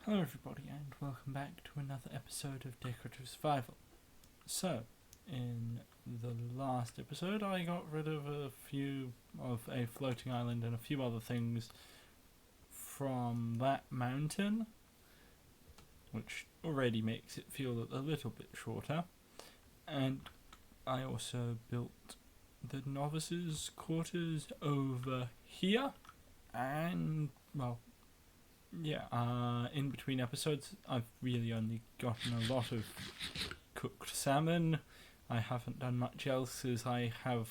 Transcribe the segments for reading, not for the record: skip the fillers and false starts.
Hello everybody and welcome back to another episode of Decorative Survival. So, in the last episode I got rid of a floating island and a few other things from that mountain, which already makes it feel a little bit shorter. And I also built the novices' quarters over here, and in between episodes, I've really only gotten a lot of cooked salmon. I haven't done much else as I have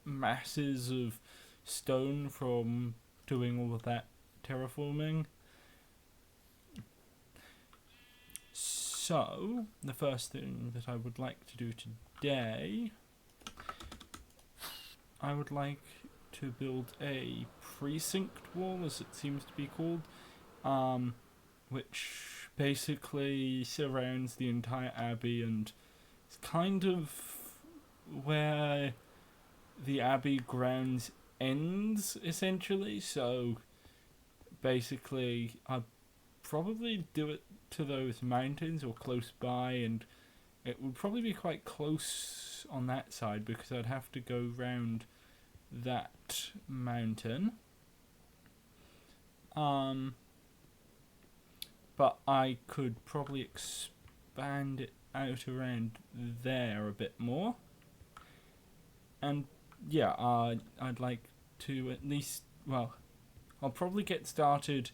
masses of stone from doing all of that terraforming. So, the first thing that I would like to do today, I would like to build a precinct wall, as it seems to be called. Which basically surrounds the entire abbey, and it's kind of where the abbey grounds ends, essentially. So basically, I'd probably do it to those mountains or close by, and it would probably be quite close on that side because I'd have to go round that mountain. But I could probably expand it out around there a bit more. And yeah, I'd like to at least, I'll probably get started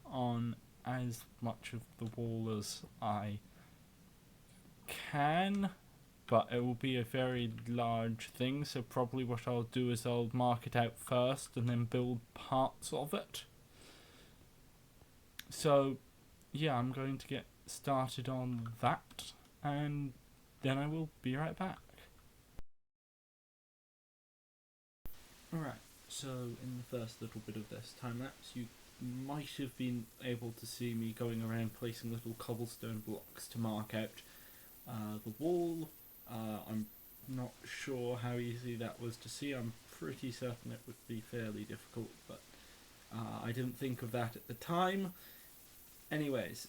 on as much of the wall as I can, but it will be a very large thing, so probably what I'll do is I'll mark it out first and then build parts of it. So yeah, I'm going to get started on that, and then I will be right back. Alright, so in the first little bit of this time lapse, you might have been able to see me going around placing little cobblestone blocks to mark out the wall. I'm not sure how easy that was to see. I'm pretty certain it would be fairly difficult, but I didn't think of that at the time. Anyways,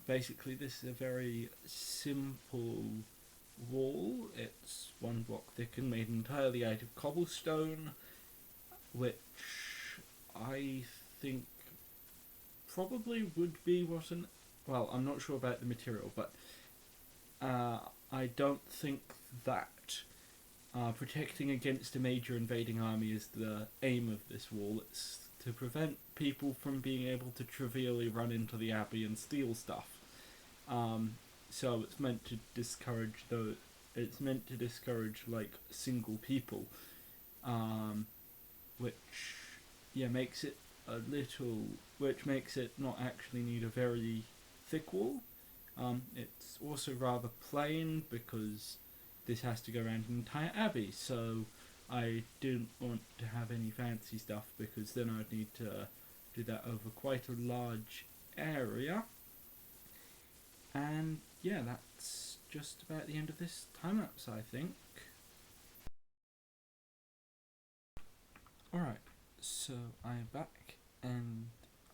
basically this is a very simple wall. It's one block thick and made entirely out of cobblestone, which I think probably would be I'm not sure about the material, but I don't think that protecting against a major invading army is the aim of this wall. It's to prevent people from being able to trivially run into the abbey and steal stuff. So it's meant to discourage like single people, which makes it not actually need a very thick wall. It's also rather plain because this has to go around an entire abbey, so I didn't want to have any fancy stuff because then I'd need to do that over quite a large area. And yeah, that's just about the end of this time lapse, I think. Alright, so I'm back and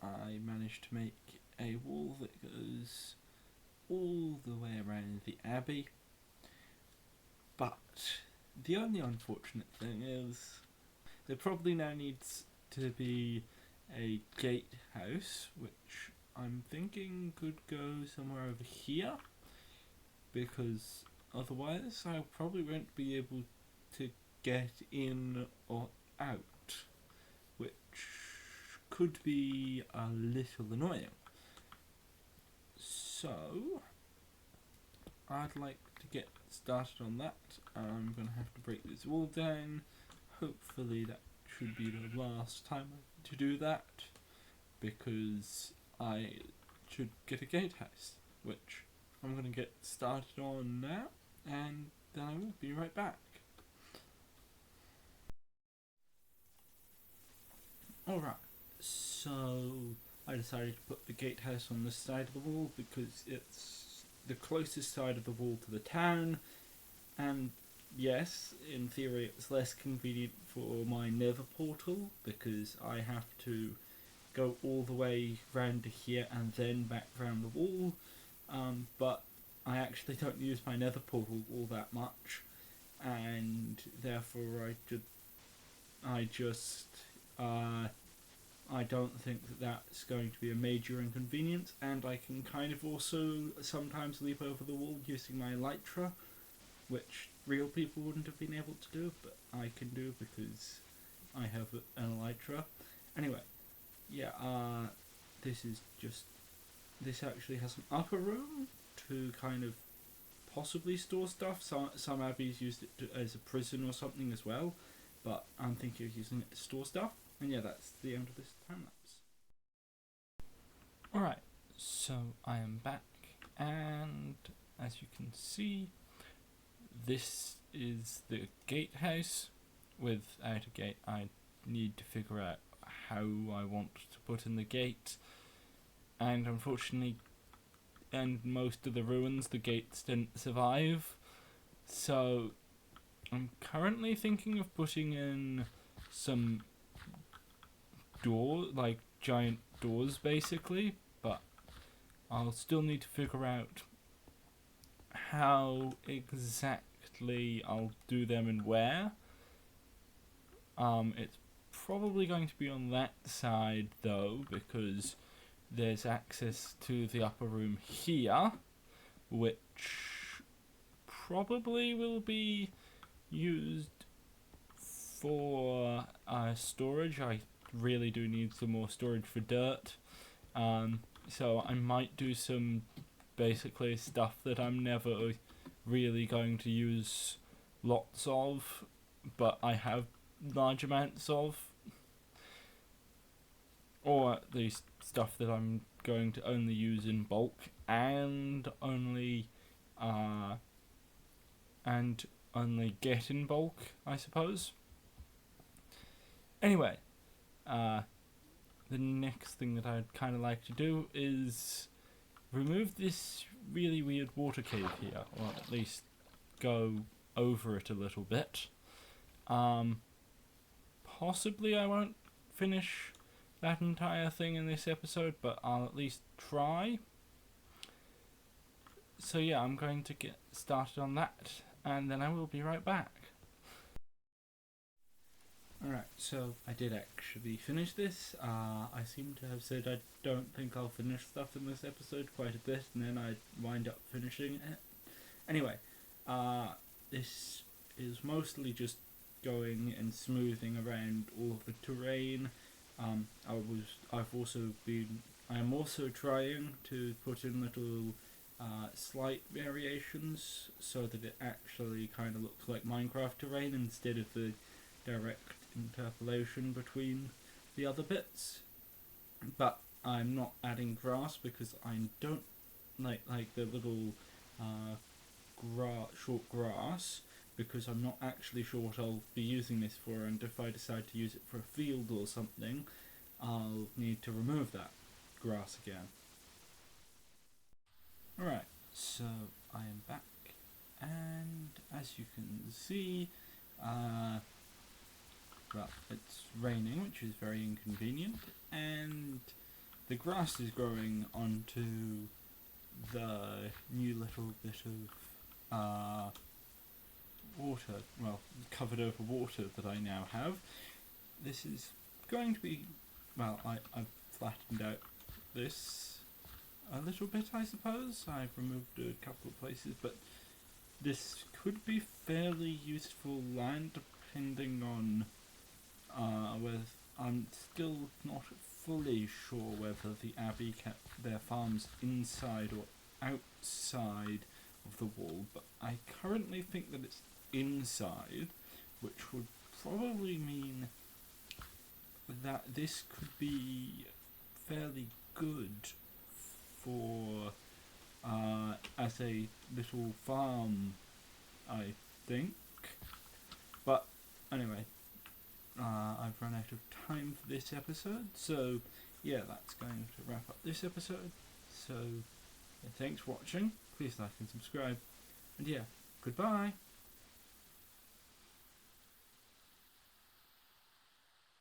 I managed to make a wall that goes all the way around the abbey. But the only unfortunate thing is there probably now needs to be a gatehouse, which I'm thinking could go somewhere over here, because otherwise I probably won't be able to get in or out, which could be a little annoying. So I'd like to get started on that. I'm going to have to break this wall down. Hopefully that should be the last time to do that, because I should get a gatehouse, which I'm going to get started on now, and then I will be right back. Alright, so I decided to put the gatehouse on this side of the wall because it's the closest side of the wall to the town, and yes, in theory it's less convenient for my nether portal because I have to go all the way round to here and then back round the wall, but I actually don't use my nether portal all that much, and therefore I don't think that that's going to be a major inconvenience, and I can kind of also sometimes leap over the wall using my elytra, which real people wouldn't have been able to do, but I can do because I have an elytra. Anyway, yeah, this actually has an upper room to kind of possibly store stuff. Some abbeys used it as a prison or something as well, but I'm thinking of using it to store stuff. And yeah, that's the end of this time lapse. Alright, so I am back, and as you can see, this is the gatehouse. Without a gate, I need to figure out how I want to put in the gate, and unfortunately, in most of the ruins, the gates didn't survive, so I'm currently thinking of putting in some giant doors basically, but I'll still need to figure out how exactly I'll do them and where. It's probably going to be on that side though, because there's access to the upper room here, which probably will be used for storage. I really do need some more storage for dirt, so I might do some basically stuff that I'm never really going to use lots of, but I have large amounts of, or at least stuff that I'm going to only use in bulk and only get in bulk, I suppose. Anyway, the next thing that I'd kind of like to do is remove this really weird water cave here, or at least go over it a little bit. Possibly I won't finish that entire thing in this episode, but I'll at least try. So yeah, I'm going to get started on that, and then I will be right back. Alright, so I did actually finish this. I seem to have said I don't think I'll finish stuff in this episode quite a bit, and then I wind up finishing it. Anyway, this is mostly just going and smoothing around all of the terrain. I am also trying to put in little slight variations so that it actually kind of looks like Minecraft terrain instead of the direct interpolation between the other bits. But I'm not adding grass because I don't like the little short grass, because I'm not actually sure what I'll be using this for, and if I decide to use it for a field or something, I'll need to remove that grass again. Alright, so I am back, and as you can see, well, it's raining, which is very inconvenient, and the grass is growing onto the new little bit of water, well, covered over water that I now have. This is going to be, well, I've flattened out this a little bit, I suppose. I've removed a couple of places, but this could be fairly useful land depending on whether I'm still not fully sure whether the abbey kept their farms inside or outside of the wall, but I currently think that it's inside, which would probably mean that this could be fairly good for as a little farm, I think. But anyway, I've run out of time for this episode, so yeah, that's going to wrap up this episode. So yeah, thanks for watching, please like and subscribe, and yeah, goodbye.